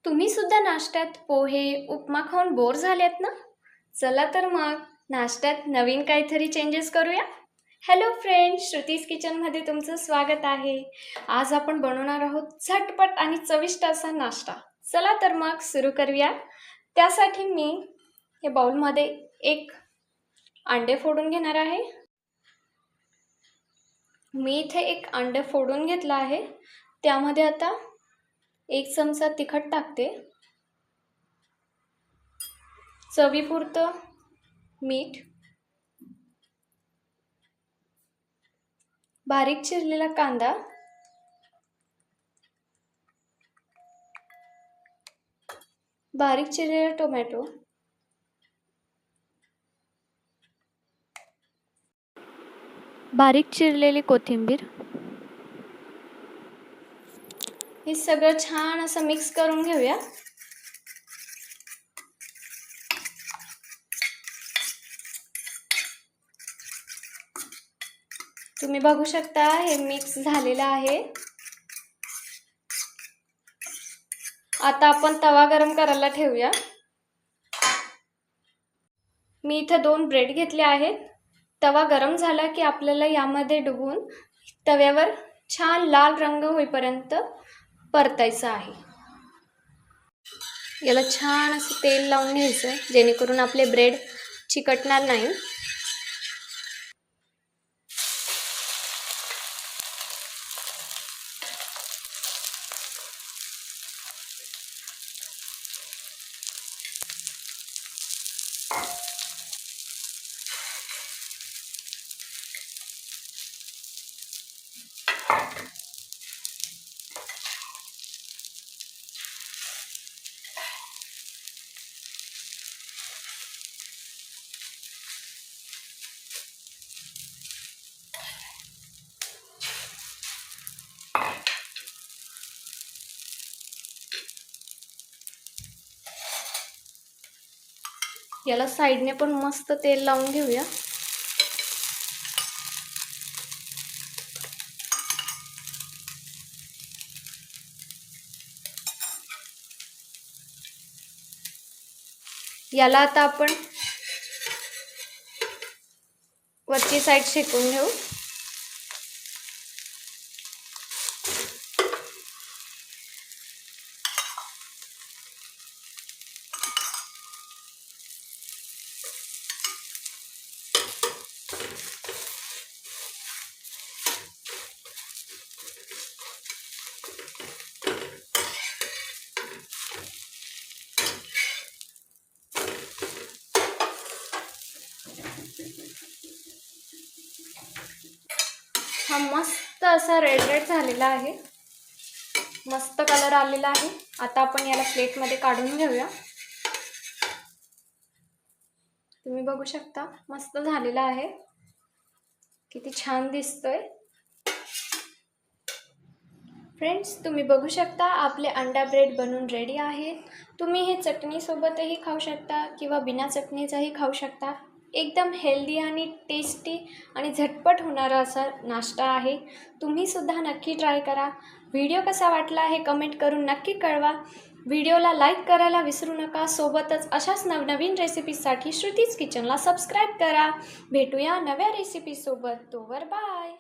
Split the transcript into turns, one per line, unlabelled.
तुम्ही सुद्धा नाश्त्यात पोहे, उपमा खाऊन बोर झालेत ना? चला तर मग नाश्त्यात नवीन काहीतरी चेंजेस करूया. हॅलो फ्रेंड्स, श्रुतीज किचनमध्ये तुमचं स्वागत आहे. आज आपण बनवणार आहोत झटपट आणि चविष्ट असा नाश्ता. चला तर मग सुरू करूया. त्यासाठी मी या बाउलमध्ये एक अंडे फोडून घेणार आहे. मी इथे एक अंडे फोडून घेतला आहे. त्यामध्ये आता 1 चमचा तिखट टाकते, चवीपुरतं मीठ, बारीक चिरलेला कांदा, बारीक चिरलेला टोमॅटो, बारीक चिरलेली कोथिंबीर. हे सगळं छान असं मिक्स करून घेऊया. तुम्ही बघू शकता हे मिक्स झालेलं आहे. आता आपण तवा गरम करायला ठेवूया. मी इथे 2 ब्रेड घेतले आहेत. तवा गरम झाला की आपल्याला यामध्ये डुबवून तव्यावर छान लाल रंग होईपर्यंत परतायचं आहे. याला छान असं तेल लावून घ्यायचं जेणेकरून आपले ब्रेड चिकटणार नाही. याला साइडने पण मस्त तेल लावून घेऊया. याला आता आपण वरची साइड शेकून घेऊ. हा मस्त असा रेड झालेला आहे. मस्त कलर आलेला आहे. आता आपण याला प्लेटमध्ये काढून घेऊया. तुम्ही बघू शकता मस्त झालेला आहे. किती छान दिसतोय. फ्रेंड्स, तुम्ही बघू शकता आपले अंडा ब्रेड बनून रेडी आहे. तुम्ही हे चटणी सोबतही खाऊ शकता किंवा बिना चटणीचाही खाऊ शकता. एकदम हेल्दी आणि टेस्टी आणि झटपट होणारा असा नाश्ता आहे. तुम्ही सुद्धा नक्की ट्राय करा. व्हिडिओ कसा वाटला हे कमेंट करून नक्की कळवा. व्हिडिओला लाईक करायला विसरू नका. सोबतच अशाच नवनवीन रेसिपीजसाठी श्रुतीज किचनला सबस्क्राईब करा. भेटूया नव्या रेसिपीसोबत. तोवर बाय.